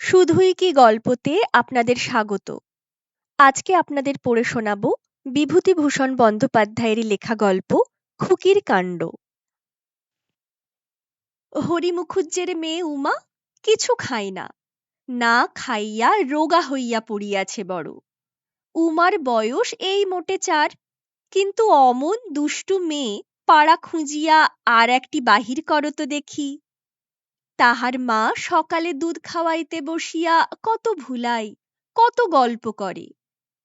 শুধুই কি গল্পতে আপনাদের স্বাগত। আজকে আপনাদের পড়ে শোনাব বিভূতিভূষণ বন্দ্যোপাধ্যায়ের লেখা গল্প খুকির কাণ্ড। হরি মুখুজ্জের মেয়ে উমা কিছু খায় না, না খাইয়া রোগা হইয়া পড়িয়াছে বড়। উমার বয়স এই মোটে 4, কিন্তু অমন দুষ্টু মেয়ে পাড়া খুঁজিয়া আর একটি বাহির করো তো দেখি। তাহার মা সকালে দুধ খাওয়াইতে বসিয়া কত ভুলাই, কত গল্প করে,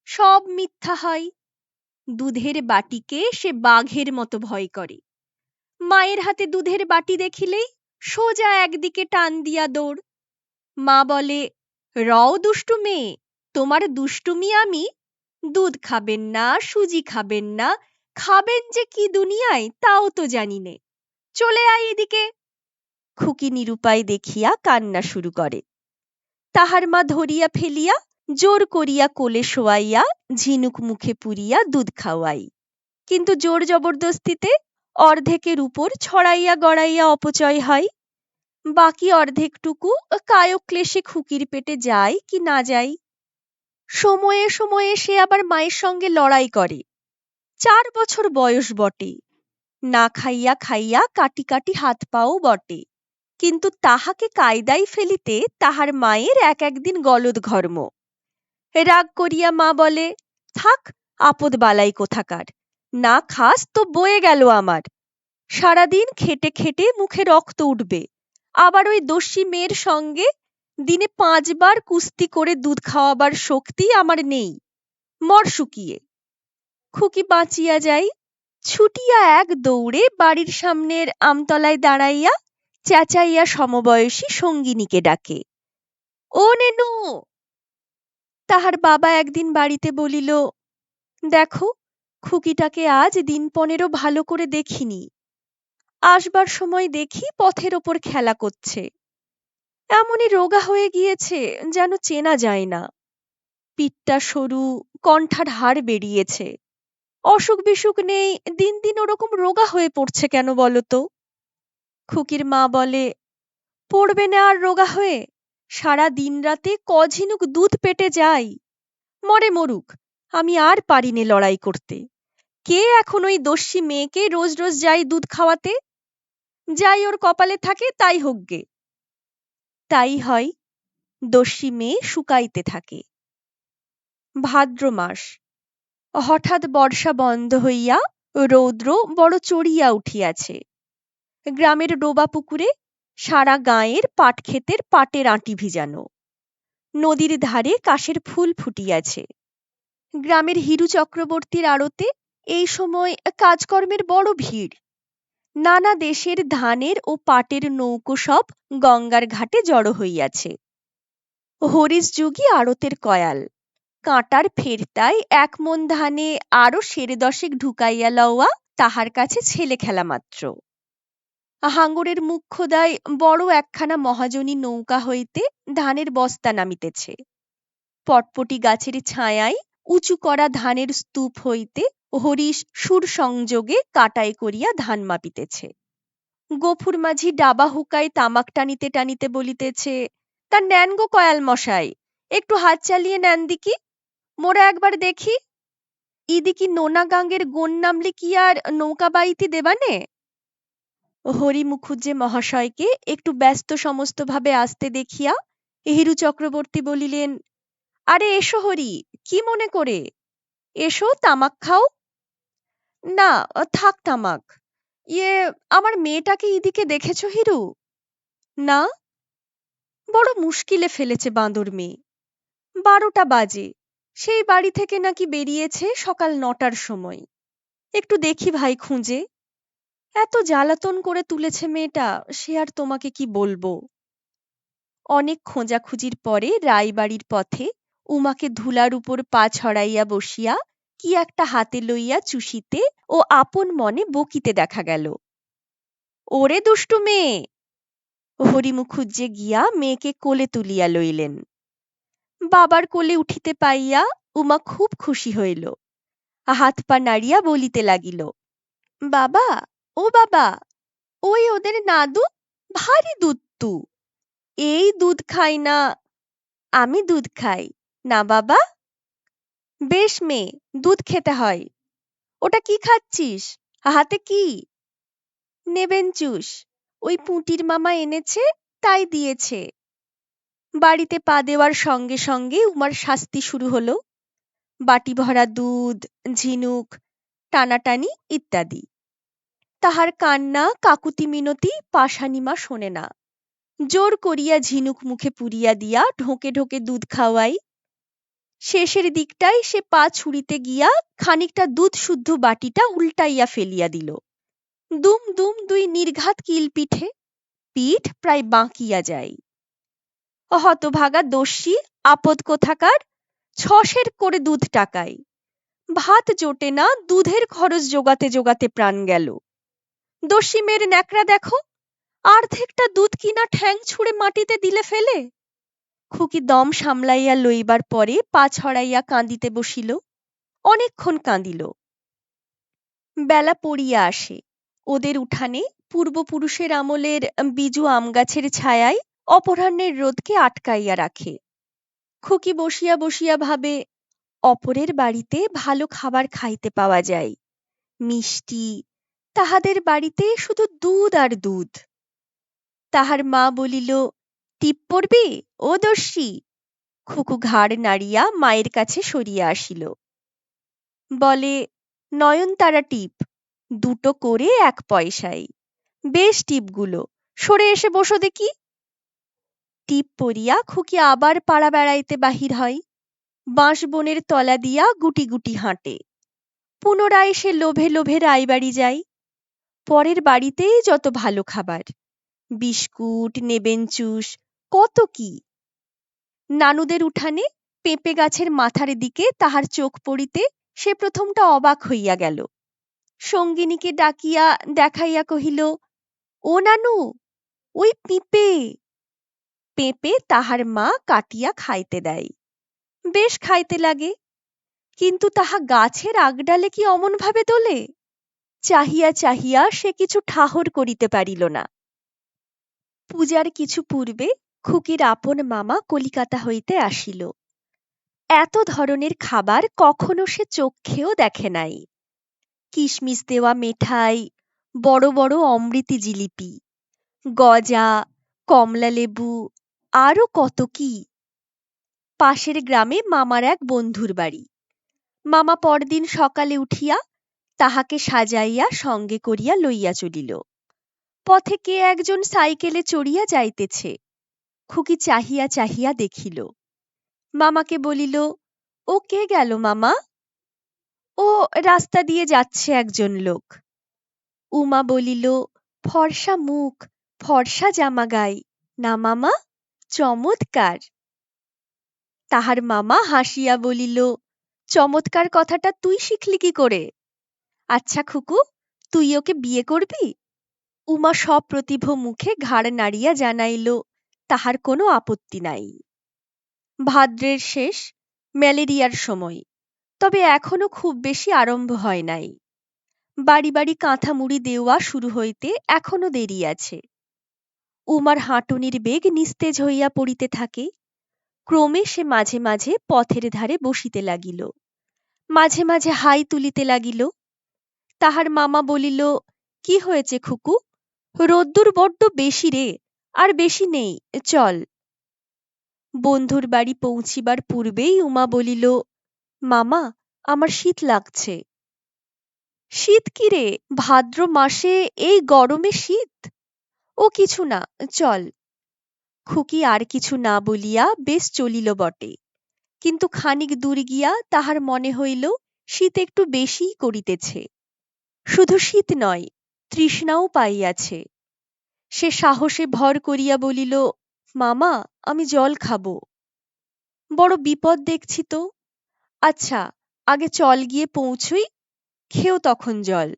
সব মিথ্যা হয়। দুধের বাটিকে সে বাঘের মতো ভয় করে। মায়ের হাতে দুধের বাটি দেখিলেই সোজা একদিকে টান দিয়া দৌড়। মা বলে, রও দুষ্টু মেয়ে, তোমার দুষ্টুমি আমি। দুধ খাবেন না, সুজি খাবেন না, খাবেন যে কি দুনিয়ায় তাও তো জানি নে। চলে আয় এদিকে। খুকি নিরুপায় দেখিয়া কান্না শুরু করে। তাহার মা ধরিয়া ফেলিয়া জোর করিয়া কোলে শোয়াইয়া ঝিনুক মুখে পুরিয়া দুধ খাওয়াই, কিন্তু জোর জবরদস্তিতে অর্ধেকের উপর ছড়াইয়া গড়াইয়া অপচয় হয়। বাকি অর্ধেকটুকু কায়ক্লেশে খুকির পেটে যায় কি না যায়। সময়ে সময়ে সে আবার মায়ের সঙ্গে লড়াই করে। 4 বছর বয়স বটে, না খাইয়া খাইয়া কাটি কাটি হাত পাও বটে, কিন্তু তাহাকে কায়দায় ফেলিতে তাহার মায়ের এক একদিন গলদ ঘর্ম। রাগ করিয়া মা বলে, থাক, আপদ বালাই কোথাকার, না খাস তো বয়ে গেল আমার। সারাদিন খেটে খেটে মুখে রক্ত উঠবে, আবার ওই দস্যি মেয়ের সঙ্গে দিনে 5 বার কুস্তি করে দুধ খাওয়াবার শক্তি আমার নেই, মর শুকিয়ে। খুকি বাঁচিয়া যাই, ছুটিয়া এক দৌড়ে বাড়ির সামনের আমতলায় দাঁড়াইয়া চেঁচাইয়া সমবয়সী সঙ্গিনীকে ডাকে, ও নেনু। তাহার বাবা একদিন বাড়িতে বলিল, দেখো, খুকিটাকে আজ দিন 15 ভালো করে দেখিনি। আসবার সময় দেখি পথের ওপর খেলা করছে, এমনই রোগা হয়ে গিয়েছে যেন চেনা যায় না। পিঠটা সরু, কণ্ঠার হাড় বেরিয়েছে। অসুখ বিসুখ নেই, দিন দিন ওরকম রোগা হয়ে পড়ছে কেন বলো তো? খুকির মা বলে, পড়বে না আর রোগা হয়ে, সারা দিন রাতে ঝিনুক দুধ পেটে যায়। মরে মরুক, আমি আর পারিনে লড়াই করতে। কে এখন ওই দস্যি মেয়েকে রোজ রোজ যাই দুধ খাওয়াতে? যাই ওর কপালে থাকে তাই হোক গে। তাই হয়, দস্যি মেয়ে শুকাইতে থাকে। ভাদ্র মাস, হঠাৎ বর্ষা বন্ধ হইয়া রৌদ্র বড় চড়িয়া উঠিয়াছে। গ্রামের ডোবা পুকুরে সারা গাঁয়ের পাট ক্ষেতের পাটের আঁটি ভিজানো। নদীর ধারে কাশের ফুল ফুটিয়াছে। গ্রামের হিরু চক্রবর্তীর আড়তে এই সময় কাজকর্মের বড় ভিড়। নানা দেশের ধানের ও পাটের নৌকো সব গঙ্গার ঘাটে জড়ো হইয়াছে। হরিশ যোগী আড়তের কয়াল, কাঁটার ফেরতায় 1 মণ ধানে আরো 10 ঢুকাইয়া লওয়া তাহার কাছে ছেলে খেলা মাত্র। হাঙ্গরের মুখ খোদায় বড় একখানা মহাজনী নৌকা হইতে ধানের বস্তা নামিতেছে। পটপটি গাছের ছায়ায় উঁচু করা ধানের স্তূপ হইতে হরিশ সুর সংযোগে কাটাই করিয়া ধান মাপিতেছে। গফুর মাঝি ডাবা হুকায় তামাক টানিতে টানিতে বলিতেছে, তা নেন গো কয়াল মশাই, একটু হাত চালিয়ে নেন দিকি, মোরা একবার দেখি। ইদিকি নোনা গাঙ্গের গোন নামলে কি আর নৌকা বাইতে দেবানে? হরি মুখুজ্জে মহাশয়কে একটু ব্যস্ত সমস্ত ভাবে আসতে দেখিয়া হিরু চক্রবর্তী বলিলেন, আরে এসো হরি, কি মনে করে? এসো, তামাক খাও। না, থাক তামাক। আমার মেয়েটাকে ইদিকে দেখেছো হিরু? না। বড় মুশকিলে ফেলেছে বাঁদর মেয়ে। 12টা বাজে, সেই বাড়ি থেকে নাকি বেরিয়েছে সকাল 9টার সময়। একটু দেখি ভাই খুঁজে। এত জ্বালাতন করে তুলেছে মেয়েটা, সে আর তোমাকে কি বলবো। অনেক খোঁজাখুঁজির পরে রায়বাড়ির পথে উমাকে ধুলার উপর পা ছড়াইয়া বসিয়া কি একটা হাতে লইয়া চুষিতে ও আপন মনে বকিতে দেখা গেল। ওরে দুষ্টু মেয়ে! হরি মুখুজ্জে গিয়া মেয়েকে কোলে তুলিয়া লইলেন। বাবার কোলে উঠিতে পাইয়া উমা খুব খুশি হইল। হাত পা নাড়িয়া বলিতে লাগিল, বাবা, ও বাবা, ওই ওদের নাদু ভারী দুধতু, এই দুধ খায় না। আমি দুধ খাই। না বাবা? বেশ মেয়ে, দুধ খেতে হয়। ওটা কি খাচ্ছিস? হাতে কি? নেবেন জুস। ওই পুঁটির মামা এনেছে, তাই দিয়েছে। বাড়িতে পা দেওয়ার সঙ্গে সঙ্গে উমার শাস্তি শুরু হলো। বাটি ভরা দুধ, ঝিনুক, টানাটানি ইত্যাদি। তাহার কান্না কাকুতি মিনতি পাষাণীমা শোনে না। জোর করিয়া ঝিনুক মুখে পুরিয়া দিয়া ঢোকে ঢোকে দুধ খাওয়াই। শেষের দিকটায় সে পা ছুঁড়িতে গিয়া খানিকটা দুধ শুদ্ধ বাটিটা উল্টাইয়া ফেলিয়া দিল। দুম দুম দুই নির্ঘাত কিল পিঠে, পিঠ প্রায় বাঁকিয়া যায়। হতভাগা দস্যি আপদ কোথাকার, ছশের করে দুধ টাকায়। ভাত জোটে না, দুধের খরচ জোগাতে জোগাতে প্রাণ গেল। দস্যি মেয়ের ন্যাকড়া দেখো, অর্ধেকটা দুধ কিনা ঠ্যাং ছুঁড়ে মাটিতে দিলে ফেলে। খুকি দম সামলাইয়া লইবার পরে পা ছড়াইয়া কাঁদিতে বসিল। অনেকক্ষণ কাঁদিল। বেলা পড়িয়া আসে। ওদের উঠানে পূর্বপুরুষের আমলের বিজু আম গাছের ছায়ায় অপরাহ্নের রোদকে আটকাইয়া রাখে। খুকি বসিয়া বসিয়া ভাবে, অপরের বাড়িতে ভালো খাবার খাইতে পাওয়া যায়, মিষ্টি, তাহাদের বাড়িতে শুধু দুধ আর দুধ। তাহার মা বলিল, টিপ পড়বি ও দস্যি? খুকু ঘাড় নাড়িয়া মায়ের কাছে সরিয়া আসিল। বলে, নয়নতারা টিপ, দুটো করে 1 পয়সায়। বেশ টিপগুলো, সরে এসে বসো দেখি। টিপ পরিয়া খুকি আবার পাড়া বেড়াইতে বাহির হয়। বাঁশবনের তলা দিয়া গুটি গুটি হাঁটে। পুনরায় সে লোভে লোভে রায়বাড়ি যায়। পরের বাড়িতেই যত ভালো খাবার, বিস্কুট, নেবেনচুস, কত কি। নানুদের উঠানে পেঁপে গাছের মাথার দিকে তাহার চোখ পড়িতে সে প্রথমটা অবাক হইয়া গেল। সঙ্গিনীকে ডাকিয়া দেখাইয়া কহিল, ও নানু, ওই পিঁপে। পেঁপে তাহার মা কাটিয়া খাইতে দেয়। বেশ খাইতে লাগে, কিন্তু তাহা গাছের আগডালে কি অমন ভাবে তোলে? চাহিয়া চাহিয়া সে কিছু ঠাহর করিতে পারিল না। পূজার কিছু পূর্বে খুকির আপন মামা কলিকাতা হইতে আসিল। এত ধরনের খাবার কখনো সে চক্ষেও দেখে নাই। কিশমিশ দেওয়া মেঠাই, বড় বড় অমৃতি জিলিপি, গজা, কমলা লেবু, আরো কত কি। পাশের গ্রামে মামার এক বন্ধুর বাড়ি। মামা পরদিন সকালে উঠিয়া তাহাকে সাজাইয়া সঙ্গে করিয়া লইয়া চলিল। পথে কে একজন সাইকেলে চড়িয়া যাইতেছে। খুকি চাহিয়া চাহিয়া দেখিল। মামাকে বলিল, ও কে গেল মামা? ও রাস্তা দিয়ে যাচ্ছে একজন লোক। উমা বলিল, ফর্সা মুখ, ফর্সা জামা গায়ে, না মামা? চমৎকার। তাহার মামা হাসিয়া বলিল, চমৎকার কথাটা তুই শিখলি কি করে? আচ্ছা খুকু, তুই ওকে বিয়ে করবি? উমা সপ্রতিভ মুখে ঘাড় নাড়িয়া জানাইল, তাহার কোনো আপত্তি নাই। ভাদ্রের শেষ, ম্যালেরিয়ার সময়, তবে এখনো খুব বেশি আরম্ভ হয় নাই। বাড়ি বাড়ি কাঁথা মুড়ি দেওয়া শুরু হইতে এখনো দেরি আছে। উমার হাঁটুনির বেগ নিস্তেজ হইয়া পড়িতে থাকে। ক্রমে সে মাঝে মাঝে পথের ধারে বসিতে লাগিল, মাঝে মাঝে হাই তুলিতে লাগিল। তাহার মামা বলিল, কি হয়েছে খুকু? রোদ্দুর বড্ড বেশি রে, আর বেশি নেই, চল। বন্ধুর বাড়ি পৌঁছিবার পূর্বেই উমা বলিল, মামা, আমার শীত লাগছে। শীত কি রে, ভাদ্র মাসে এই গরমে শীত? ও কিছু না, চল। খুকি আর কিছু না বলিয়া বেশ চলিল বটে, কিন্তু খানিক দূর গিয়া তাহার মনে হইল শীত একটু বেশিই করিতেছে। শুধু শীত নয়, তৃষ্ণাও পাইয়াছে। সে সাহসে ভর করিয়া বলিল, মামা, আমি জল খাব। বড় বিপদ দেখছি তো। আচ্ছা, আগে চল গিয়ে পৌঁছই, খেও তখন জল।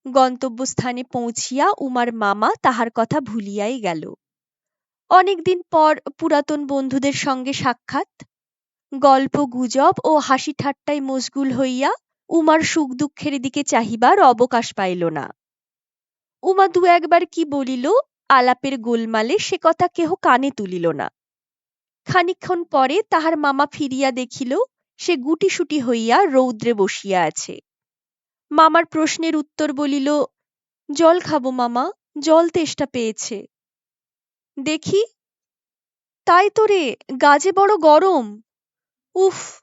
গন্তব্যস্থানে পৌঁছিয়া উমার মামা তাহার কথা ভুলিয়াই গেল। অনেকদিন পর পুরাতন বন্ধুদের সঙ্গে সাক্ষাৎ। গল্প গুজব ও হাসি ঠাট্টায় মশগুল হইয়া উমার সুখ দুঃখের দিকে চাহিবার অবকাশ পাইল না। উমা দু একবার কি বলিল, আলাপের গোলমালে সে কথা কেহ কানে তুলিল না। খানিকক্ষণ পরে তাহার মামা ফিরিয়া দেখিল সে গুটিসুটি হইয়া রৌদ্রে বসিয়া আছে। মামার প্রশ্নের উত্তর বলিল, জল খাবো মামা, জল তেষ্টা পেয়েছে। দেখি, তাই তো রে, গা যে বড় গরম। উফ,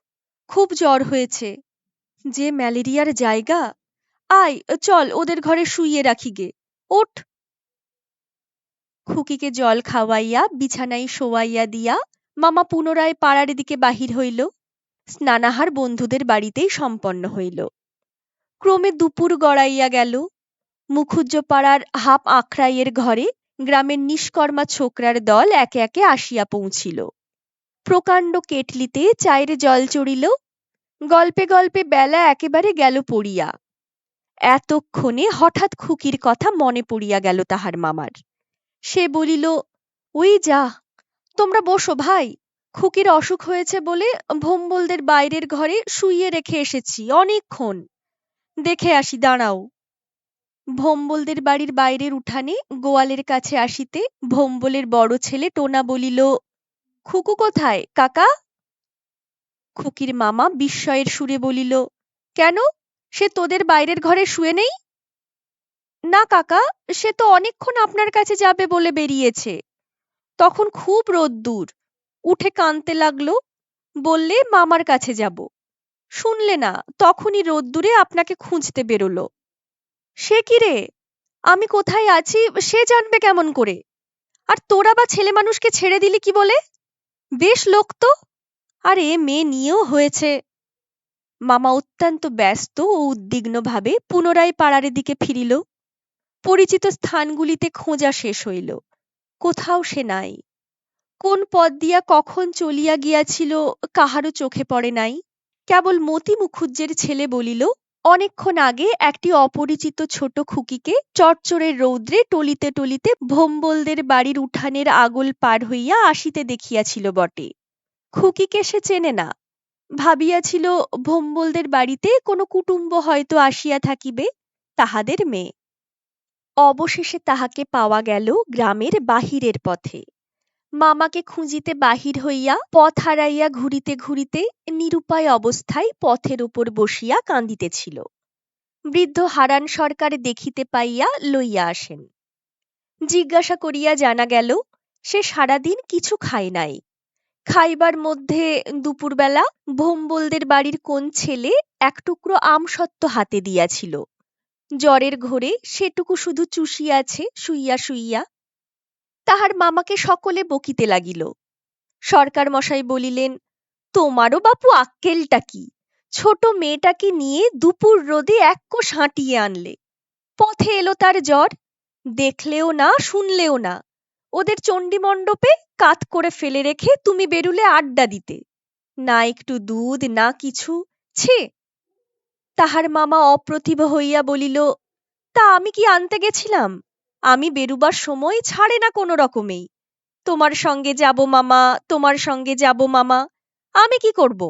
খুব জ্বর হয়েছে। যে ম্যালেরিয়ার জায়গা। আয়, চল ওদের ঘরে শুইয়ে রাখি গে। ওঠ। খুকিকে জল খাওয়াইয়া বিছানায় শোয়াইয়া দিয়া মামা পুনরায় পাড়ার দিকে বাহির হইল। স্নানাহার বন্ধুদের বাড়িতেই সম্পন্ন হইল। ক্রমে দুপুর গড়াইয়া গেল। মুখুজ্জপাড়ার হাপ আখড়াইয়ের ঘরে গ্রামের নিষ্কর্মা ছোকরার দল একে একে আসিয়া পৌঁছিল। প্রকাণ্ড কেটলিতে চায়ের জল চড়িল। গল্পে গল্পে বেলা একেবারে গেল পড়িয়া। এতক্ষণে হঠাৎ খুকির কথা মনে পড়িয়া গেল তাহার মামার। সে বলিল, ওই যা, তোমরা বসো ভাই, খুকির অসুখ হয়েছে বলে ভোম্বলদের বাইরের ঘরে শুইয়ে রেখে এসেছি অনেকক্ষণ। দেখে আসি, দাঁড়াও। ভোম্বলদের বাড়ির বাইরের উঠানে গোয়ালের কাছে আসিতে ভোম্বলের বড় ছেলে টোনা বলিল, খুকু কোথায় কাকা? খুকির মামা বিস্ময়ের সুরে বলিল, কেন, সে তোদের বাইরের ঘরে শুয়ে নেই? না কাকা, সে তো অনেকক্ষণ আপনার কাছে যাবে বলে বেরিয়েছে। তখন খুব রোদ্দুর, উঠে কাঁদতে লাগলো, বললে মামার কাছে যাব। শুনলে না, তখনই রোদ্দুরে আপনাকে খুঁজতে বেরোলো। সে কি রে, আমি কোথায় আছি সে জানবে কেমন করে? আর তোরা বা ছেলে মানুষকে ছেড়ে দিলি কি বলে? বেশ লোক তো। আরে মেয়ে নিয়েও হয়েছে। মামা অত্যন্ত ব্যস্ত ও উদ্বিগ্নভাবে পুনরায় পাড়ার দিকে ফিরিল। পরিচিত স্থানগুলিতে খোঁজা শেষ হইল, কোথাও সে নাই। কোন পথ দিয়া কখন চলিয়া গিয়াছিল কাহারও চোখে পড়ে নাই। কেবল মতি মুখুজ্জের ছেলে বলিল, অনেকক্ষণ আগে একটি অপরিচিত ছোট খুকিকে চচ্চড়ের রৌদ্রে টলিতে টলিতে ভোম্বলদের বাড়ির উঠানের আগল পার হইয়া আসিতে দেখিয়াছিল বটে। খুকিকে সে চেনে না, ভাবিয়াছিল ভোম্বলদের বাড়িতে কোনো কুটুম্ব হয়তো আসিয়া থাকিবে, তাহাদের মেয়ে। অবশেষে তাহাকে পাওয়া গেল গ্রামের বাহিরের পথে। মামাকে খুঁজিতে বাহির হইয়া পথ হারাইয়া ঘুরিতে ঘুরিতে নিরুপায় অবস্থায় পথের উপর বসিয়া কাঁদিতেছিল। বৃদ্ধ হারান সরকার দেখিতে পাইয়া লইয়া আসেন। জিজ্ঞাসা করিয়া জানা গেল সে সারাদিন কিছু খায় নাই। খাইবার মধ্যে দুপুরবেলা ভোম্বলদের বাড়ির কোন ছেলে এক টুকরো আমসত্ত্ব হাতে দিয়াছিল। জ্বরের ঘোরে সেটুকু শুধু চুষিয়াছে শুইয়া শুইয়া। তাহার মামাকে সকলে বকিতে লাগিল। সরকার মশাই বলিলেন, তোমারও বাপু আক্কেলটা কি? ছোট মেয়েটাকে নিয়ে দুপুর রোদে এক কোষ হাঁটিয়ে আনলে। পথে এলো তার জ্বর, দেখলেও না শুনলেও না। ওদের চণ্ডীমণ্ডপে কাত করে ফেলে রেখে তুমি বেরুলে আড্ডা দিতে। না একটু দুধ, না কিছু। ছে! তাহার মামা অপ্রতিভ হইয়া বলিল, তা আমি কি আনতে গেছিলাম? আমি বেরুবার সময় ছাড়ে না কোনো রকমেই। তোমার সঙ্গে যাব মামা, তোমার সঙ্গে যাব মামা। আমি কি করব?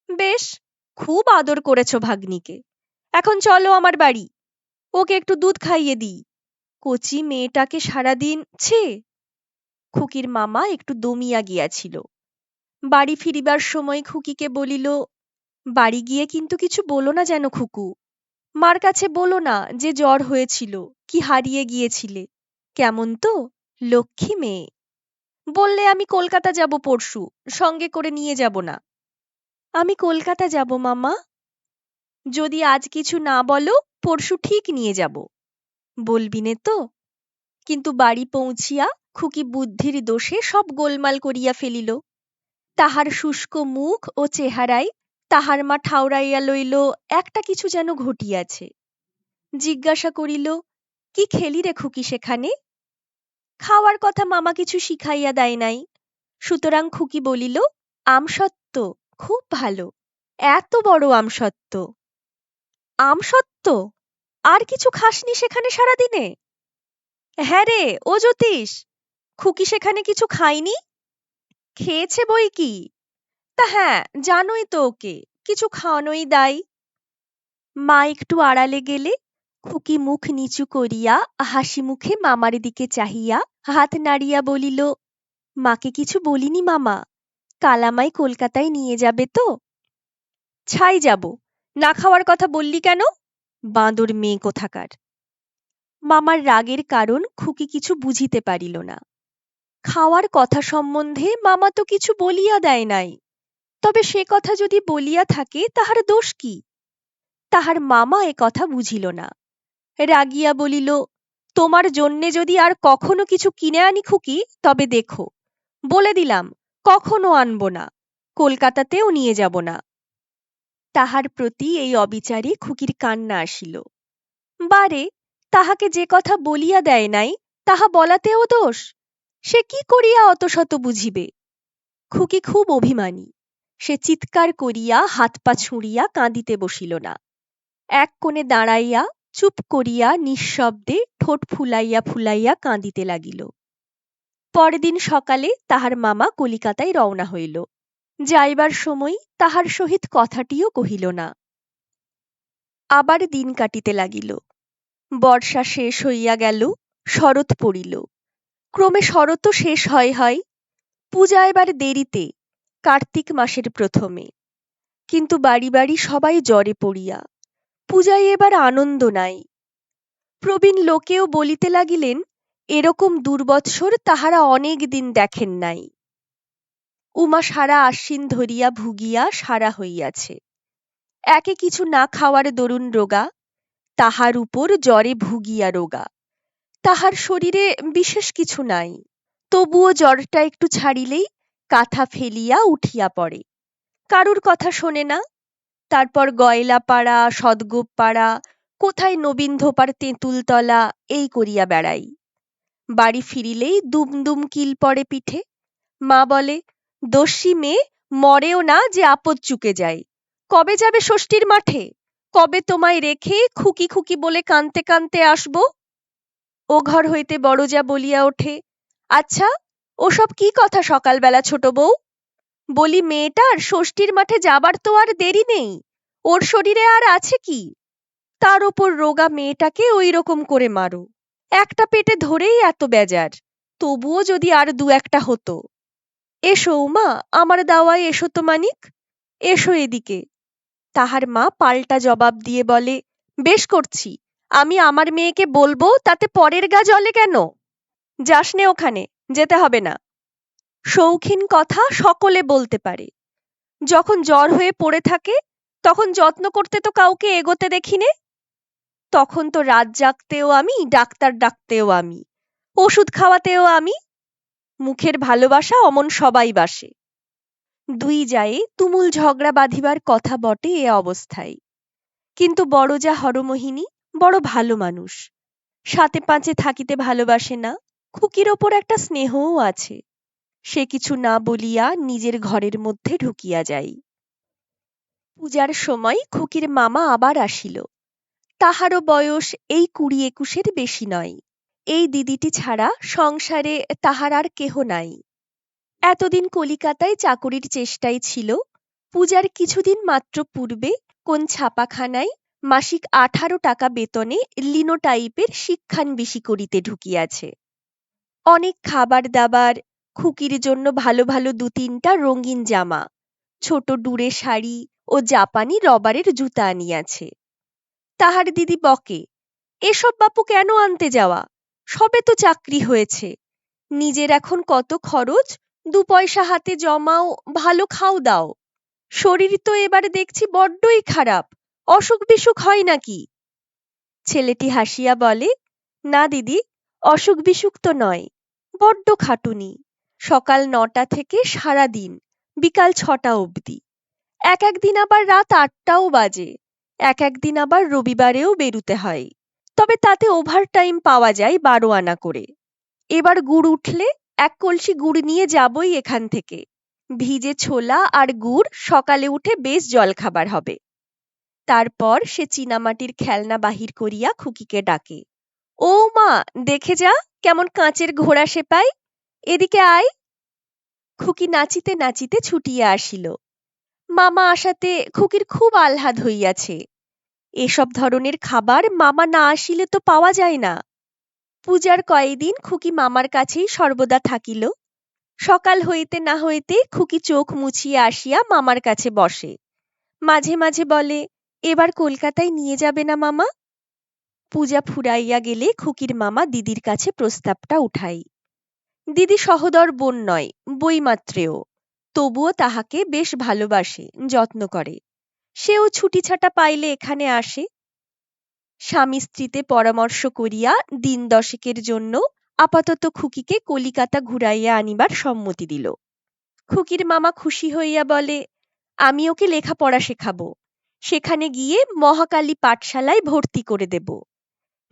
বেশ, খুব আদর করেছ ভাগ্নিকে। এখন চলো আমার বাড়ি, ওকে একটু দুধ খাইয়ে দিই। কচি মেয়েটাকে সারাদিন ছে। খুকির মামা একটু দমিয়া গিয়াছিল। বাড়ি ফিরিবার সময় খুকিকে বলিল, বাড়ি গিয়ে কিন্তু কিছু বলো না যেন খুকু। মার কাছে বলো না যে জ্বর হয়েছিল, কি হারিয়ে গিয়েছিলে। কেমন তো, লক্ষ্মী মেয়ে। বললে আমি কলকাতা যাব পরশু, সঙ্গে করে নিয়ে যাব না। আমি কলকাতা যাব মামা। যদি আজ কিছু না বলো, পরশু ঠিক নিয়ে যাব। বলবি নে তো? কিন্তু বাড়ি পৌঁছিয়া খুকি বুদ্ধির দোষে সব গোলমাল করিয়া ফেলিল। তাহার শুষ্ক মুখ ও চেহারায় তাহার মা ঠাউরাইয়া লইল একটা কিছু যেন ঘটিয়াছে। জিজ্ঞাসা করিল, কি খেলি রে খুকি সেখানে? খাওয়ার কথা মামা কিছু শিখাইয়া দেয় নাই। সুতরাং খুকি বলিল, আমসত্ত্ব, খুব ভালো, এত বড় আমসত্ত্ব। আমসত্ত্ব? আর কিছু খাসনি সেখানে সারাদিনে? হ্যাঁ রে, ও জ্যোতিষ, খুকি সেখানে কিছু খায়নি? খেয়েছে বই কি। তা হ্যাঁ, জানোই তো ওকে, কিছু খাওয়ানোই দায়। মা একটু আড়ালে গেলে খুকি মুখ নিচু করিয়া হাসি মুখে মামার দিকে চাহিয়া হাত নাড়িয়া বলিল, মাকে কিছু বলিনি মামা, কাল আমায় কলকাতায় নিয়ে যাবে তো? ছাই যাব, না খাওয়ার কথা বললি কেন? বাঁদর মেয়ে কোথাকার। মামার রাগের কারণ খুকি কিছু বুঝিতে পারিল না। খাওয়ার কথা সম্বন্ধে মামা তো কিছু বলিয়া দেয় নাই, তবে সে কথা যদি বলিয়া থাকে তাহার দোষ কি? তাহার মামা এ কথা বুঝিল না, রাগিয়া বলিল, তোমার জন্যে যদি আর কখনো কিছু কিনে আনি খুকি, তবে দেখো, বলে দিলাম কখনো আনব না, কলকাতাতেও নিয়ে যাব না। তাহার প্রতি এই অবিচারে খুকির কান্না আসিল। বারে, তাহাকে যে কথা বলিয়া দেয় নাই তাহা বলাতেও দোষ? সে কি করিয়া অত শত বুঝিবে? খুকি খুব অভিমানী, সে চিৎকার করিয়া হাত পা ছুঁড়িয়া কাঁদিতে বসিল না, এক কোণে দাঁড়াইয়া চুপ করিয়া নিঃশব্দে ঠোঁট ফুলাইয়া ফুলাইয়া কাঁদিতে লাগিল। পরদিন সকালে তাহার মামা কলিকাতায় রওনা হইল। যাইবার সময় তাহার সহিত কথাটিও কহিল না। আবার দিন কাটিতে লাগিল। বর্ষা শেষ হইয়া গেল, শরৎ পড়িল। ক্রমে শরৎও শেষ হয় হয়। পূজা এবার দেরিতে, কার্তিক মাসের প্রথমে। কিন্তু বাড়ি বাড়ি সবাই জ্বরে পড়িয়া, পূজায় এবার আনন্দ নাই। প্রবীণ লোকেও বলিতে লাগিলেন, এরকম দুর্বৎসর তাহারা অনেক দিন দেখেন নাই। উমা সারা আশ্বিন ধরিয়া ভুগিয়া সারা হইয়াছে। একে কিছু না খাওয়ার দরুন রোগা, তাহার উপর জ্বরে ভুগিয়া রোগা। তাহার শরীরে বিশেষ কিছু নাই, তবুও জ্বরটা একটু ছাড়িলেই কাঁথা ফেলিয়া উঠিয়া পড়ে, কারুর কথা শোনে না। তারপর গয়লাপাড়া, সদগোপপাড়া, কোথায় নবীন ধোপার তেঁতুলতলা এই করিয়া বেড়াই। বাড়ি ফিরিলেই দুম দুম কিল পড়ে পিঠে। মা বলে, দস্যি মেয়ে, মরেও না যে আপদ চুকে যায়। কবে যাবে ষষ্ঠীর মাঠে? কবে তোমায় রেখে খুকি খুকি বলে কানতে কানতে আসব? ও ঘর হইতে বড়জা বলিয়া ওঠে, আচ্ছা, ওসব কি কথা সকালবেলা ছোট বউ? বলি, মেয়েটার ষষ্ঠীর মাঠে যাবার তো আর দেরি নেই, ওর শরীরে আর আছে কি? তার ওপর রোগা মেয়েটাকে ওই রকম করে মারো। একটা পেটে ধরেই এত বেজার, তবুও যদি আর দু একটা হতো। এসো উমা, আমার দাওয়ায় এসো তো মানিক, এসো এদিকে। তাহার মা পাল্টা জবাব দিয়ে বলে, বেশ করছি, আমি আমার মেয়েকে বলবো, তাতে পরের গা জ্বলে কেন? যাস নে ওখানে, যেতে হবে না। শৌখিন কথা সকলে বলতে পারে, যখন জ্বর হয়ে পড়ে থাকে তখন যত্ন করতে তো কাউকে এগোতে দেখিনে। তখন তো রাত জাগতেও আমি, ডাক্তার ডাকতেও আমি, ওষুধ খাওয়াতেও আমি। মুখের ভালোবাসা অমন সবাই বাসে। দুই জায়ে তুমুল ঝগড়া বাঁধিবার কথা বটে এ অবস্থায়, কিন্তু বড়জা হরমোহিনী বড় ভালো মানুষ, সাথে পাঁচে থাকিতে ভালোবাসে না, খুকির ওপর একটা স্নেহও আছে। সে কিছু না বলিয়া নিজের ঘরের মধ্যে ঢুকিয়া যাই। পূজার সময় খুকির মামা আবার আসিল। তাহারও বয়স এই ২০-২১-এর বেশি নয়। এই দিদিটি ছাড়া সংসারে তাহার আর কেহ নাই। এতদিন কলিকাতায় চাকরির চেষ্টায় ছিল। পূজার কিছুদিন মাত্র পূর্বে কোন ছাপাখানায় মাসিক ১৮ টাকা বেতনে লিনোটাইপের শিক্ষানবিশি করিতে ঢুকিয়াছে। অনেক খাবার দাবার, খুকির জন্য ভালো ভালো ২-৩টা রঙিন জামা, ছোট ডুরে শাড়ি ও জাপানি রবারের জুতা আনিয়াছে। তাহার দিদি বকে, এসব বাপু কেন আনতে যাওয়া, সবে তো চাকরি হয়েছে, নিজের এখন কত খরচ, ২ পয়সা হাতে জমাও, ভালো খাও দাও। শরীর তো এবারে দেখছি বড্ডই খারাপ, অসুখ বিসুখ হয় নাকি? ছেলেটি হাসিয়া বলে, না দিদি, অসুখ বিসুখ তো নয়, বড্ড খাটুনি, সকাল ৯টা থেকে সারা দিন বিকাল ৬টা অবধি, এক একদিন আবার রাত ৮টাও বাজে, এক একদিন আবার রবিবারেও বেরুতে হয়, তবে তাতে ওভারটাইম পাওয়া যায় ১২ আনা করে। এবার গুড় উঠলে ১ কলসি গুড় নিয়ে যাবই এখান থেকে, ভিজে ছোলা আর গুড় সকালে উঠে বেশ জলখাবার হবে। তারপর সে চীনামাটির খেলনা বাহির করিয়া খুকিকে ডাকে, ও মা, দেখে যা কেমন কাঁচের ঘোড়া সেপাই, এদিকে আয়। খুকি নাচিতে নাচিতে ছুটিয়া আসিল। মামা আসাতে খুকির খুব আহ্লাদ হইয়াছে। এসব ধরনের খাবার মামা না আসিলে তো পাওয়া যায় না। পূজার কয়েকদিন খুকি মামার কাছেই সর্বদা থাকিল। সকাল হইতে না হইতে খুকি চোখ মুছিয়া আসিয়া মামার কাছে বসে। মাঝে মাঝে বলে, এবার কলকাতায় নিয়ে যাবে না মামা? পূজা ফুরাইয়া গেলে খুকির মামা দিদির কাছে প্রস্তাবটা উঠাই। দিদি সহোদর বোন নয়, বইমাত্রেয়, তবুও তাহাকে বেশ ভালোবাসে, যত্ন করে। সেও ছুটি ছাটা পাইলে এখানে আসে। স্বামী স্ত্রীতে পরামর্শ করিয়া দিন দশেকের জন্য আপাতত খুকিকে কলিকাতা ঘুরাইয়া আনিবার সম্মতি দিল। খুকির মামা খুশি হইয়া বলে, আমি ওকে লেখাপড়া শেখাবো, সেখানে গিয়ে মহাকালী পাঠশালায় ভর্তি করে দেব।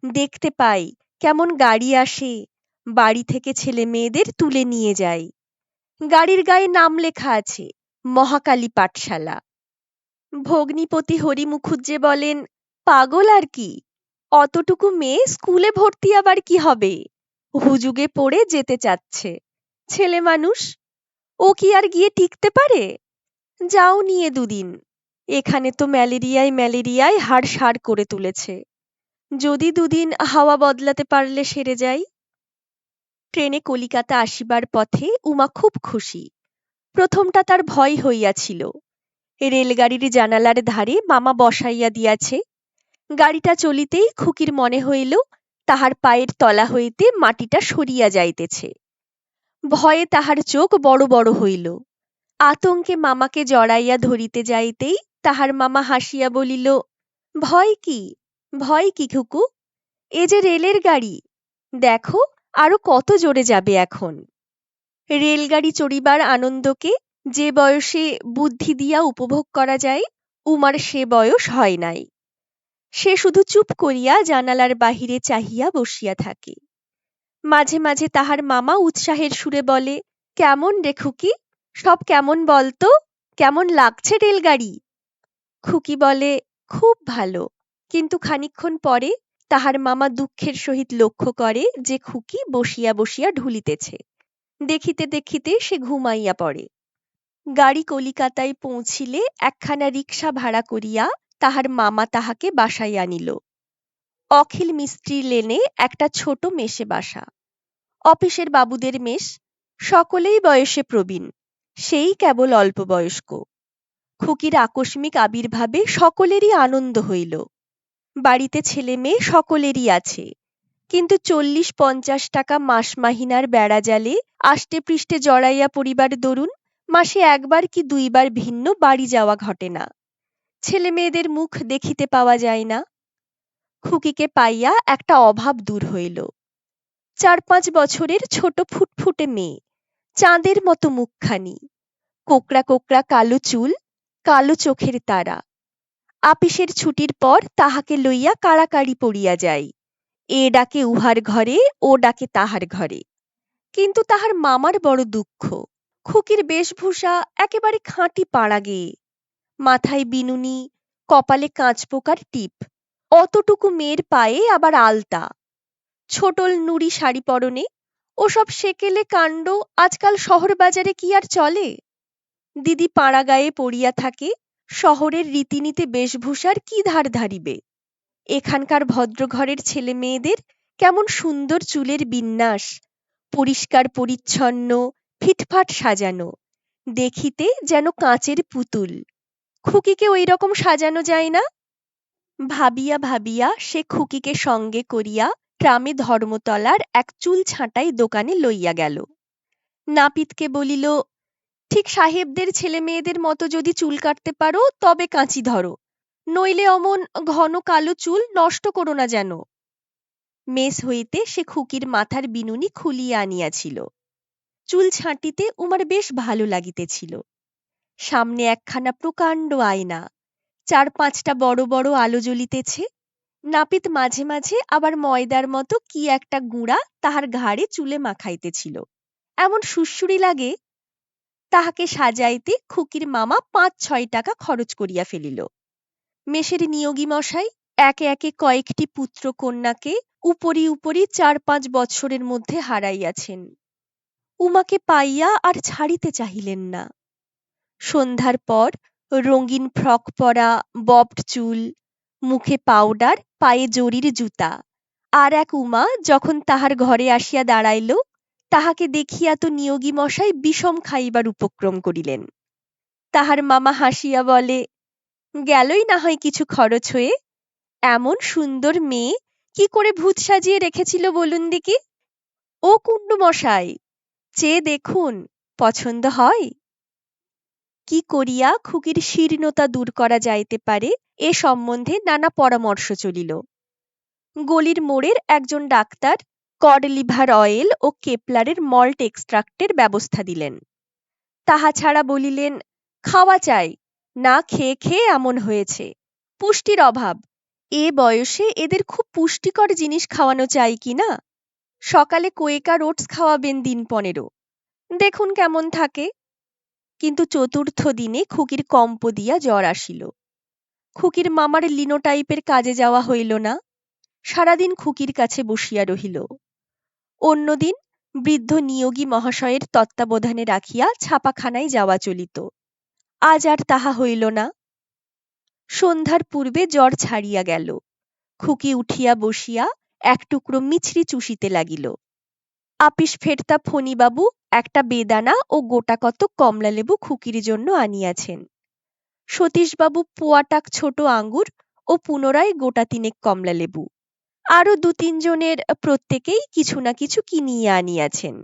দেখতে পাই কেমন গাড়ি আসে, বাড়ি থেকে ছেলে মেয়েদের তুলে নিয়ে যায়। গাড়ির গায়ে নাম লেখা আছে, মহাকালী পাঠশালা। ভগ্নিপতি হরি মুখুজ্জে বলেন, পাগল আর কি, অতটুকু মেয়ে স্কুলে ভর্তি আবার কি হবে? হুজুগে পড়ে যেতে চাচ্ছে, ছেলে মানুষ, ও কি আর গিয়ে টিকতে পারে? যাও নিয়ে দুদিন, এখানে তো ম্যালেরিয়ায় ম্যালেরিয়ায় হাড় করে তুলেছে। যদি দুদিন হাওয়া বদলাতে পারলে সেরে যাই। ট্রেনে কলিকাতা আসিবার পথে উমা খুব খুশি। প্রথমটা তার ভয় হইয়াছিল। রেলগাড়ির জানালার ধারে মামা বসাইয়া দিয়াছে। গাড়িটা চলিতেই খুকির মনে হইল তাহার পায়ের তলা হইতে মাটিটা সরিয়া যাইতেছে। ভয়ে তাহার চোখ বড় বড় হইল। আতঙ্কে মামাকে জড়াইয়া ধরিতে যাইতেই তাহার মামা হাসিয়া বলিল, ভয় কি, ভয় কি খুকু, এ যে রেলের গাড়ি, দেখো আরো কত জোরে যাবে এখন। রেলগাড়ি চড়িবার আনন্দকে যে বয়সে বুদ্ধি দিয়া উপভোগ করা যায়, উমার সে বয়স হয় নাই। সে শুধু চুপ করিয়া জানালার বাহিরে চাহিয়া বসিয়া থাকে। মাঝে মাঝে তাহার মামা উৎসাহের সুরে বলে, কেমন রে খুকি, সব কেমন বলতো, কেমন লাগছে রেলগাড়ি? খুকি বলে, খুব ভালো। কিন্তু খানিকক্ষণ পরে তাহার মামা দুঃখের সহিত লক্ষ্য করে যে খুকি বসিয়া বসিয়া ঢুলিতেছে। দেখিতে দেখিতে সে ঘুমাইয়া পড়ে। গাড়ি কলিকাতায় পৌঁছিলে একখানা রিকশা ভাড়া করিয়া তাহার মামা তাহাকে বাসায় আনিল। অখিল মিস্ত্রি লেনে একটা ছোট মেসে বাসা। অফিসের বাবুদের মেস, সকলেই বয়সে প্রবীণ, সেই কেবল অল্প বয়স্ক। খুকির আকস্মিক আবির্ভাবে সকলেরই আনন্দ হইল। বাড়িতে ছেলে মেয়ে সকলেরই আছে, কিন্তু ৪০-৫০ টাকা মাস মাহিনার বেড়া জালে আষ্টে পৃষ্ঠে জড়াইয়া পরিবার দরুন মাসে একবার কি দুইবার ভিন্ন বাড়ি যাওয়া ঘটে না। ছেলে মেয়েদের মুখ দেখিতে পাওয়া যায় না। খুকিকে পাইয়া একটা অভাব দূর হইল। ৪-৫ বছরের ছোট ফুটফুটে মেয়ে, চাঁদের মতো মুখখানি, কোকড়া কোকড়া কালো চুল, কালো চোখের তারা। আপিসের ছুটির পর তাহাকে লইয়া কাড়াকাড়ি পড়িয়া যায়। এ ডাকে উহার ঘরে, ও ডাকে তাহার ঘরে। কিন্তু তাহার মামার বড় দুঃখ, খুকির বেশভূষা একেবারে খাঁটি পাড়া গেয়ে। মাথায় বিনুনি, কপালে কাঁচপোকার টিপ, অতটুকু মেয়ের পায়ে আবার আলতা, ছোটল নুড়ি শাড়ি পরনে। ওসব সেকেলে কাণ্ড আজকাল শহর বাজারে কি আর চলে? দিদি পাড়া গায়ে পড়িয়া থাকে, শহরের রীতিনীতি বেশভূষার কি ধার ধারিবে? এখানকার ভদ্রঘরের ছেলে মেয়েদের কেমন সুন্দর চুলের বিন্যাস, পরিষ্কার পরিচ্ছন্ন, ফিটফাট সাজানো, দেখিতে যেন কাঁচের পুতুল। খুকিকে ওই রকম সাজানো যায় না। ভাবিয়া ভাবিয়া সে খুকিকে সঙ্গে করিয়া ট্রামে ধর্মতলার এক চুল ছাঁটাই দোকানে লইয়া গেল। নাপিতকে বলিল, ঠিক সাহেবদের ছেলে মেয়েদের মতো যদি চুল কাটতে পারো তবে কাঁচি ধরো, নইলে অমন ঘন কালো চুল নষ্ট করো না যেন। মেস হইতে সে খুকির মাথার বিনুনি খুলিয়া আনিয়াছিল। চুল ছাঁটিতে উমার বেশ ভালো লাগিতেছিল। সামনে একখানা প্রকাণ্ড আয়না, ৪-৫টা বড় বড় আলো জ্বলিতেছে। নাপিত মাঝে মাঝে আবার ময়দার মতো কি একটা গুঁড়া তাহার ঘাড়ে চুলে মাখাইতেছিল। এমন সুড়সুড়ি লাগে, তাহাকে সাজাইতে খুকির মামা ৫-৬ টাকা খরচ করিয়া ফেলিল। মেষের নিয়োগী মশাই একে একে কয়েকটি পুত্র কন্যাকে উপরি উপরি ৪-৫ বৎসরের মধ্যে হারাইয়াছেন। উমাকে পাইয়া আর ছাড়িতে চাহিলেন না। সন্ধ্যার পর রঙিন ফ্রক পরা, ববড চুল, মুখে পাউডার, পায়ে জরির জুতা, আর এক উমা যখন তাহার ঘরে আসিয়া দাঁড়াইল, তাহাকে দেখিয়া তো নিয়োগী মশাই বিষম খাইবার উপক্রম করিলেন। তাহার মামা হাসিয়া বলে, গেলই না হয় কিছু খরচ হয়ে। এমন সুন্দর মেয়ে কি করে ভূত সাজিয়ে রেখেছিল বলুন দেখি। ও কুণ্ডু মশাই, চেয়ে দেখুন, পছন্দ হয়? কি করিয়া খুকির শীর্ণতা দূর করা যাইতে পারে এ সম্বন্ধে নানা পরামর্শ চলিল। গলির মোড়ের একজন ডাক্তার কড লিভার অয়েল ও কেপলারের মল্ট এক্সট্রাক্টের ব্যবস্থা দিলেন। তাহা ছাড়া বলিলেন, খাওয়া চাই, না খেয়ে খেয়ে এমন হয়েছে, পুষ্টির অভাব, এ বয়সে এদের খুব পুষ্টিকর জিনিস খাওয়ানো চাই কি না। সকালে কোয়েকার ওটস খাওয়াবেন দিন 15, দেখুন কেমন থাকে। কিন্তু চতুর্থ দিনে খুকির কম্প দিয়া জ্বর আসিল। খুকির মামার লিনোটাইপের কাজে যাওয়া হইল না, সারাদিন খুকির কাছে বসিয়া রহিল। অন্যদিন বৃদ্ধ নিয়োগী মহাশয়ের তত্ত্বাবধানে রাখিয়া ছাপাখানায় যাওয়া চলিত, আজ আর তাহা হইল না। সন্ধ্যার পূর্বে জ্বর ছাড়িয়া গেল। খুকি উঠিয়া বসিয়া এক টুকরো মিছরি চুষিতে লাগিল। আপিস ফেরতা ফণিবাবু একটা বেদানা ও গোটা কত কমলালেবু খুকির জন্য আনিয়াছেন। সতীশবাবু পোয়াটাক ছোট আঙ্গুর ও পুনরায় গোটা 3 কমলালেবু, আরো 2-3 জনের প্রত্যেকেই কিছু না কিছু কিনিয়া আনিয়াছেন।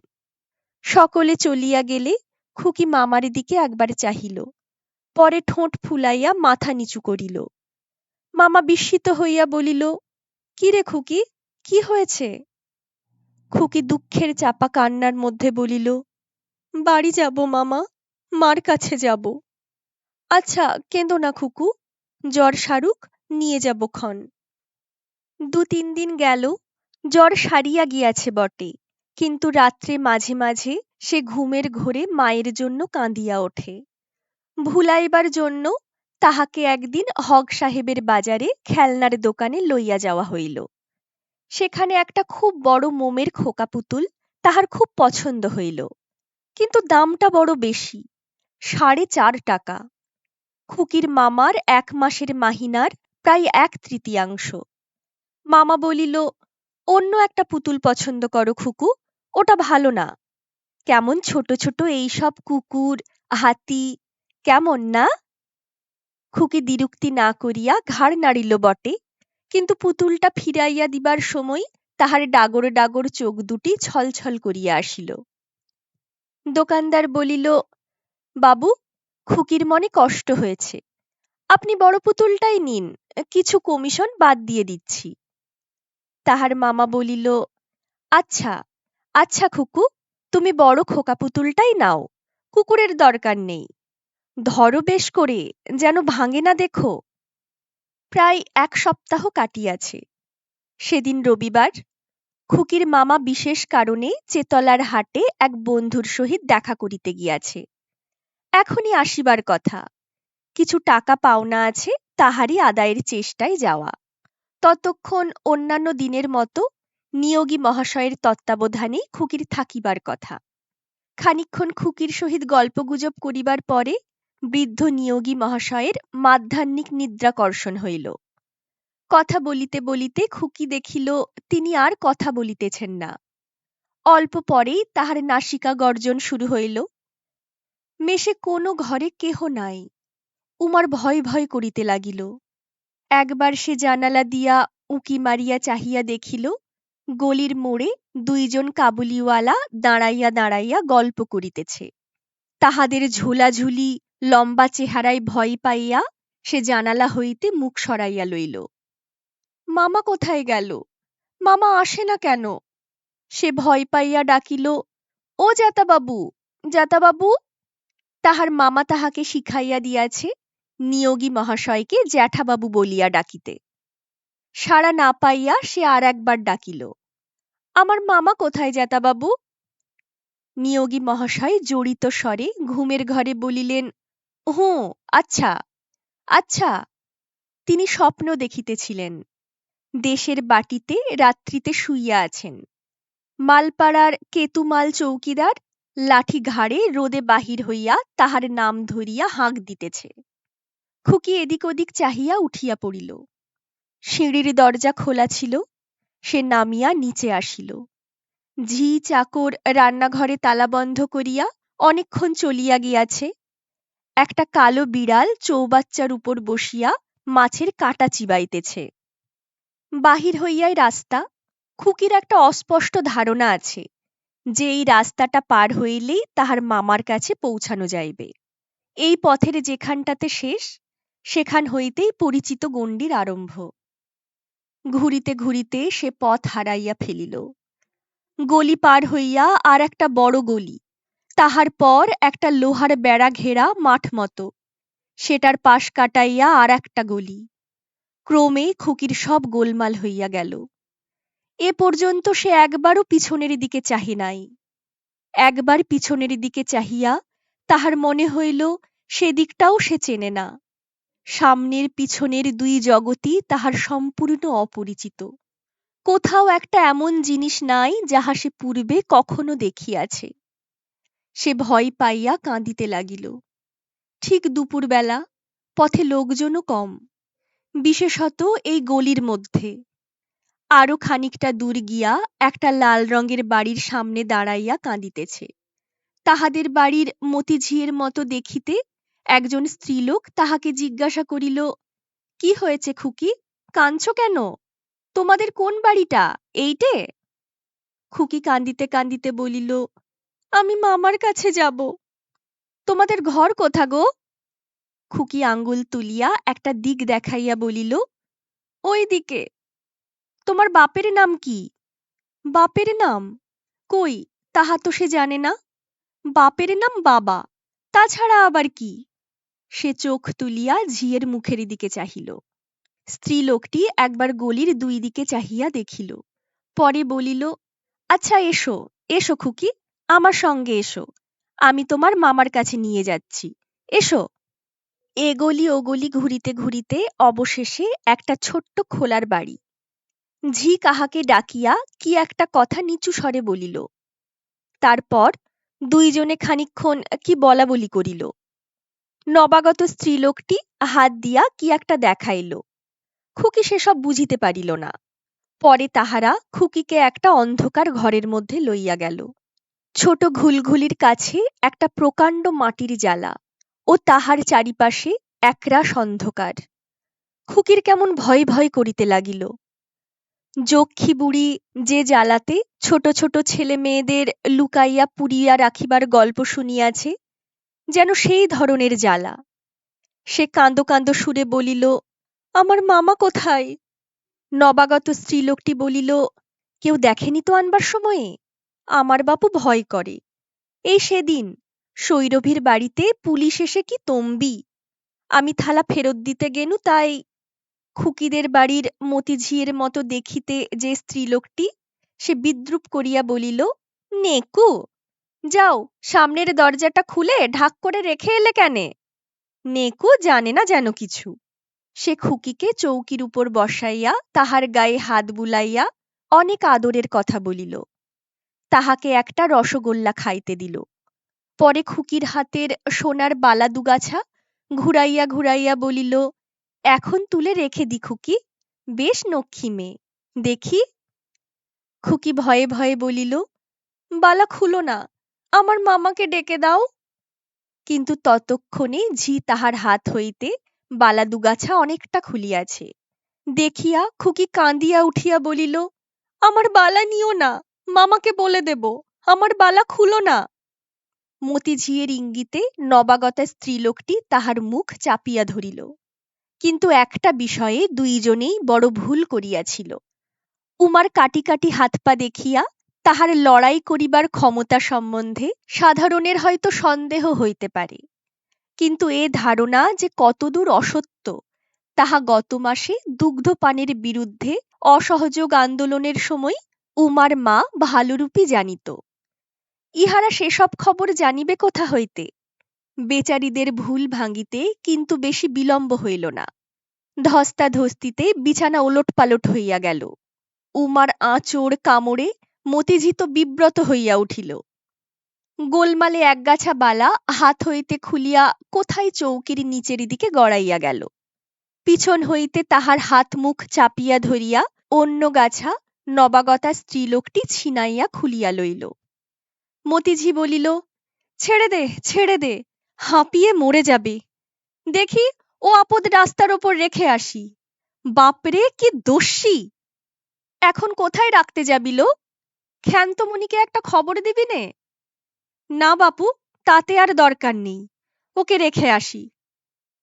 সকলে চলিয়া গেলে খুকি মামার দিকে একবার চাহিল, পরে ঠোঁট ফুলাইয়া মাথা নিচু করিল। মামা বিস্মিত হইয়া বলিল, কি রে খুকি, কি হয়েছে? খুকি দুঃখের চাপা কান্নার মধ্যে বলিল, বাড়ি যাব মামা, মার কাছে যাব। আচ্ছা, কেঁদো না খুকু, জ্বর সারুক, নিয়ে যাব ক্ষণ। 2-3 দিন গেল, জ্বর সারিয়া গিয়াছে বটে, কিন্তু রাত্রে মাঝে মাঝে সে ঘুমের ঘোরে মায়ের জন্য কাঁদিয়া ওঠে। ভুলাইবার জন্য তাহাকে একদিন হক সাহেবের বাজারে খেলনার দোকানে লইয়া যাওয়া হইল। সেখানে একটা খুব বড় মোমের খোকা পুতুল তাহার খুব পছন্দ হইল, কিন্তু দামটা বড় বেশি, 4.5 টাকা। খুকির মামার 1 মাসের মাহিনার প্রায় 1/3। মামা বলিল, অন্য একটা পুতুল পছন্দ করো খুকু, ওটা ভালো না। কেমন ছোট ছোট এইসব কুকুর, হাতি, কেমন না? খুকি দ্বিরুক্তি না করিয়া ঘাড় নাড়িল বটে, কিন্তু পুতুলটা ফিরাইয়া দিবার সময় তাহার ডাগর ডাগর চোখ দুটি ছলছল করিয়া আসিল। দোকানদার বলিল, বাবু, খুকির মনে কষ্ট হয়েছে, আপনি বড় পুতুলটাই নিন, কিছু কমিশন বাদ দিয়ে দিচ্ছি। তাহার মামা বলিল, আচ্ছা আচ্ছা খুকু, তুমি বড় খোকা পুতুলটাই নাও, কুকুরের দরকার নেই। ধরো বেশ করে, যেন ভাঙে না দেখো। প্রায় 1 সপ্তাহ কাটিয়াছে। সেদিন রবিবার। খুকির মামা বিশেষ কারণে চেতলার হাটে এক বন্ধুর সহিত দেখা করিতে গিয়াছে। এখনই আসিবার কথা। কিছু টাকা পাওনা আছে, তাহারই আদায়ের চেষ্টায় যাওয়া। ততক্ষণ অন্যান্য দিনের মতো নিয়োগী মহাশয়ের তত্ত্বাবধানেই খুকির থাকিবার কথা। খানিকক্ষণ খুকির সহিত গল্পগুজব করিবার পরে বৃদ্ধ নিয়োগী মহাশয়ের মাধ্যাহ্নিক নিদ্রাকর্ষণ হইল। কথা বলিতে বলিতে খুকি দেখিল তিনি আর কথা বলিতেছেন না। অল্প পরেই তাহার নাসিকা গর্জন শুরু হইল। মেষে কোনো ঘরে কেহ নাই। উমার ভয় ভয় করিতে লাগিল। একবার সে জানালা দিয়া উঁকি মারিয়া চাহিয়া দেখিল, গলির মোড়ে 2 জন কাবুলিওয়ালা দাঁড়াইয়া দাঁড়াইয়া গল্প করিতেছে। তাহাদের ঝোলাঝুলি লম্বা চেহারায় ভয় পাইয়া সে জানালা হইতে মুখ সরাইয়া লইল। মামা কোথায় গেল? মামা আসে না কেন? সে ভয় পাইয়া ডাকিল, ও জাতাবাবু, জাতাবাবু। তাহার মামা তাহাকে শিখাইয়া দিয়াছে নিয়োগী মহাশয়কে জ্যাঠাবাবু বলিয়া ডাকিতে। সাড়া না পাইয়া সে আর একবার ডাকিল, আমার মামা কোথায় জাতাবাবু? নিয়োগী মহাশয় জড়িত স্বরে ঘুমের ঘরে বলিলেন, হুঁ, আচ্ছা আচ্ছা। তিনি স্বপ্ন দেখিতেছিলেন। দেশের বাটিতে রাত্রিতে শুইয়া আছেন। মালপাড়ার কেতুমাল চৌকিদার লাঠি ঘাড়ে রোদে বাহির হইয়া তাহার নাম ধরিয়া হাঁক দিতেছে। খুকি এদিক ওদিক চাহিয়া উঠিয়া পড়িল। সিঁড়ির দরজা খোলা ছিল। সে নামিয়া নিচে আসিল। ঝি চাকর রান্নাঘরে তালা বন্ধ করিয়া অনেকক্ষণ চলিয়া গিয়াছে। একটা কালো বিড়াল চৌবাচ্চার উপর বসিয়া মাছের কাঁটা চিবাইতেছে। বাহির হইয়াই রাস্তা। খুকির একটা অস্পষ্ট ধারণা আছে যে এই রাস্তাটা পার হইলেই তাহার মামার কাছে পৌঁছানো যাইবে। এই পথের যেখানটাতে শেষ, সেখান হইতেই পরিচিত গণ্ডির আরম্ভ। ঘুরিতে ঘুরিতে সে পথ হারাইয়া ফেলিল। গলি পার হইয়া আর একটা বড় গলি, তাহার পর একটা লোহার বেড়া ঘেরা মাঠ মতো, সেটার পাশ কাটাইয়া আর একটা গলি। ক্রমে খুকির সব গোলমাল হইয়া গেল। এ পর্যন্ত সে একবারও পিছনের দিকে চাহে নাই। একবার পিছনের দিকে চাহিয়া তাহার মনে হইল সেদিকটাও সে চেনে না। সামনের পিছনের দুই জগতই তাহার সম্পূর্ণ অপরিচিত। কোথাও একটা এমন জিনিস নাই যাহা সে পূর্বে কখনো দেখিয়াছে। সে ভয় পাইয়া কাঁদিতে লাগিল। ঠিক দুপুরবেলা, পথে লোকজনও কম, বিশেষত এই গলির মধ্যে। আরো খানিকটা দূর গিয়া একটা লাল রঙের বাড়ির সামনে দাঁড়াইয়া কাঁদিতেছে। তাহাদের বাড়ির মতিঝিয়ের মতো দেখিতে একজন স্ত্রীলোক তাহাকে জিজ্ঞাসা করিল, কি হয়েছে খুকি, কাঁদছ কেন? তোমাদের কোন বাড়িটা, এইটে? খুকি কাঁদিতে কাঁদিতে বলিল, আমি মামার কাছে যাব। তোমাদের ঘর কোথা গো? খুকি আঙ্গুল তুলিয়া একটা দিক দেখাইয়া বলিল, ওই দিকে। তোমার বাপের নাম কি? বাপের নাম? কই, তাহা তো সে জানে না। বাপের নাম বাবা, তাছাড়া আবার কি? সে চোখ তুলিয়া ঝিয়ের মুখের দিকে চাহিল। স্ত্রীলোকটি একবার গলির দুই দিকে চাহিয়া দেখিল, পরে বলিল, আচ্ছা এসো, এসো খুকি, আমার সঙ্গে এসো, আমি তোমার মামার কাছে নিয়ে যাচ্ছি, এসো। এ গলি ও গলি ঘুরিতে ঘুরিতে অবশেষে একটা ছোট্ট খোলার বাড়ি। ঝি কাহাকে ডাকিয়া কি একটা কথা নিচু স্বরে বলিল। তারপর দুইজনে খানিকক্ষণ কি বলাবলি করিল। নবাগত স্ত্রীলোকটি হাত দিয়া কি একটা দেখাইল। খুকি সেসব বুঝিতে পারিল না। পরে তাহারা খুকিকে একটা অন্ধকার ঘরের মধ্যে লইয়া গেল। ছোট ঘুলঘুলির কাছে একটা প্রকাণ্ড মাটির জালা ও তাহার চারিপাশে একরাশ অন্ধকার। খুকির কেমন ভয় ভয় করিতে লাগিল। যক্ষী বুড়ি যে জালাতে ছোট ছোট ছেলে মেয়েদের লুকাইয়া পুড়িয়া রাখিবার গল্প শুনিয়াছে, যেন সেই ধরনের জ্বালা। সে কাঁদো কাঁদো সুরে বলিল, আমার মামা কোথায়? নবাগত স্ত্রীলোকটি বলিল, কেউ দেখেনি তো আনবার সময়ে? আমার বাপু ভয় করে। এই সেদিন সৈরভীর বাড়িতে পুলিশ এসে কি তম্বি, আমি থালা ফেরত দিতে গেনু, তাই। খুকিদের বাড়ির মতিঝিয়ের মতো দেখিতে যে স্ত্রীলোকটি, সে বিদ্রূপ করিয়া বলিল, নেকু, যাও সামনের দরজাটা খুলে ঢাক করে রেখে এলে কেনে? নেকু জানে না যেন কিছু। সে খুকিকে চৌকির উপর বসাইয়া তাহার গায়ে হাত বুলাইয়া অনেক আদরের কথা বলিল। তাহাকে একটা রসগোল্লা খাইতে দিল। পরে খুকির হাতের সোনার বালা দুগাছা ঘুরাইয়া ঘুরাইয়া বলিল, এখন তুলে রেখে দি খুকি, বেশ নক্ষী মেয়ে, দেখি। খুকি ভয়ে ভয়ে বলিল, বালা খুলো না, আমার মামাকে ডেকে দাও। কিন্তু ততক্ষণে ঝি তাহার হাত হইতে বালা দুগাছা অনেকটা খুলিয়াছে। দেখিয়া খুকি কাঁদিয়া উঠিয়া বলিল, আমার বালা নিও না, মামাকে বলে দেব, আমার বালা খুলো না। মতিঝিয়ের ইঙ্গিতে নবাগতা স্ত্রীলোকটি তাহার মুখ চাপিয়া ধরিল। কিন্তু একটা বিষয়ে দুইজনেই বড় ভুল করিয়াছিল। উমার কাটি কাটি হাত পা দেখিয়া তাহার লড়াই করিবার ক্ষমতা সম্বন্ধে সাধারণের হয়তো সন্দেহ হইতে পারে, কিন্তু এ ধারণা যে কতদূর অসত্য, তাহা গত মাসে দুগ্ধপানের বিরুদ্ধে অসহযোগ আন্দোলনের সময় উমার মা ভালোরূপই জানিত। ইহারা সেসব খবর জানিবে কোথা হইতে? বেচারীদের ভুল ভাঙিতে কিন্তু বেশি বিলম্ব হইল না। ধস্তাধস্তিতে বিছানা ওলটপালট হইয়া গেল। উমার আঁচড় কামড়ে মতিঝি তো বিব্রত হইয়া উঠিল। গোলমালে একগাছা বালা হাত হইতে খুলিয়া কোথায় চৌকির নিচের দিকে গড়াইয়া গেল। পিছন হইতে তাহার হাত মুখ চাপিয়া ধরিয়া অন্য গাছা নবাগতা স্ত্রীলোকটি ছিনাইয়া খুলিয়া লইল। মতিঝি বলিল, ছেড়ে দে, হাঁপিয়ে মরে যাবে। দেখি ও আপদ রাস্তার ওপর রেখে আসি। বাপরে কি দস্যি! এখন কোথায় রাখতে যাবি লো? ক্ষান্তমণিকে একটা খবর দিবি নে? না বাপু, তাতে আর দরকার নেই, ওকে রেখে আসি।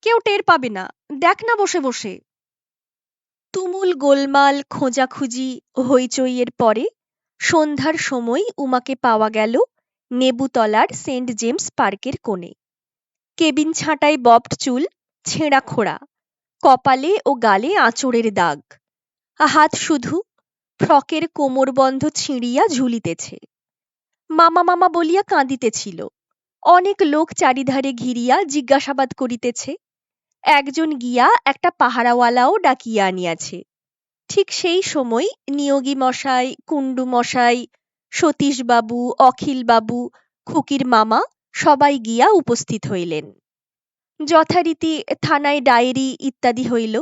কেউ টের পাবে না, দেখ না বসে বসে। তুমুল গোলমাল, খোঁজাখুঁজি, হইচইয়ের পরে সন্ধ্যার সময় উমাকে পাওয়া গেল নেবুতলার সেন্ট জেমস পার্কের কোণে। কেবিন ছাঁটাই ববড চুল, ছেঁড়া খোড়া, কপালে ও গালে আঁচড়ের দাগ, হাত শুধু ফ্রকের কোমরবন্ধ ছিঁড়িয়া ঝুলিতেছে। মামা মামা বলিয়া কাঁদিতেছিল। অনেক লোক চারিধারে ঘিরিয়া জিজ্ঞাসাবাদ করিতেছে। একজন গিয়া একটা পাহারাওয়ালাও ডাকিয়া আনিয়াছে। ঠিক সেই সময় নিয়োগী মশাই, কুণ্ডু মশাই, সতীশবাবু, অখিলবাবু, খুকির মামা সবাই গিয়া উপস্থিত হইলেন। যথারীতি থানায় ডায়েরি ইত্যাদি হইল।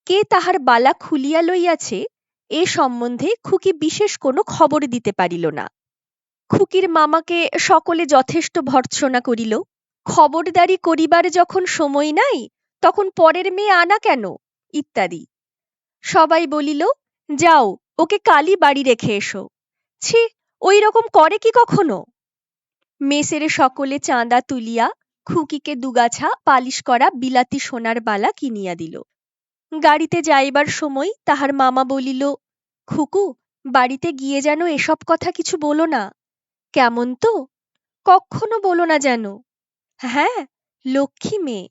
কে তাহার বালা খুলিয়া লইয়াছে এ সম্বন্ধে খুকি বিশেষ কোনো খবর দিতে পারিল না। খুকির মামাকে সকলে যথেষ্ট ভর্ৎসনা করিল। খবরদারি করিবার যখন সময় নাই, তখন পরের মেয়ে আনা কেন, ইত্যাদি। সবাই বলিল, যাও ওকে কালই বাড়ি রেখে এসো। ছি, ওই রকম করে কি কখনো? মেসের সকলে চাঁদা তুলিয়া খুকিকে দুগাছা পালিশ করা বিলাতি সোনার বালা কিনিয়া দিল। গাড়িতে যাইবার সময় তাহার মামা বলিল, খুকু, বাড়িতে গিয়ে যেন এসব কথা কিছু বলো না। কেমন তো? কক্ষনো বলো না যেন। হ্যাঁ, লক্ষ্মী মেয়ে,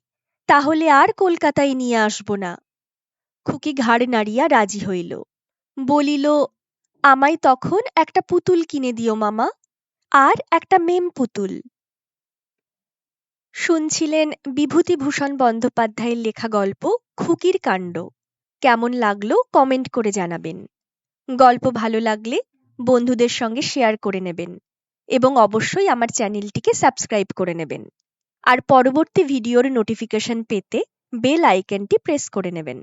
তাহলে আর কলকাতায় নিয়ে আসব না। খুকি ঘাড় নাড়িয়া রাজি হইল। বলিল, আমায় তখন একটা পুতুল কিনে দিও মামা, আর একটা মেম পুতুল। শুনছিলেন বিভূতিভূষণ বন্দ্যোপাধ্যায়ের লেখা গল্প খুকির কাণ্ড। কেমন লাগলো কমেন্ট করে জানাবেন। গল্প ভালো লাগলে বন্ধুদের সঙ্গে শেয়ার করে নেবেন এবং অবশ্যই আমার চ্যানেলটিকে সাবস্ক্রাইব করে নেবেন। আর পরবর্তী ভিডিওর নোটিফিকেশন পেতে বেল আইকনটি প্রেস করে নেবেন।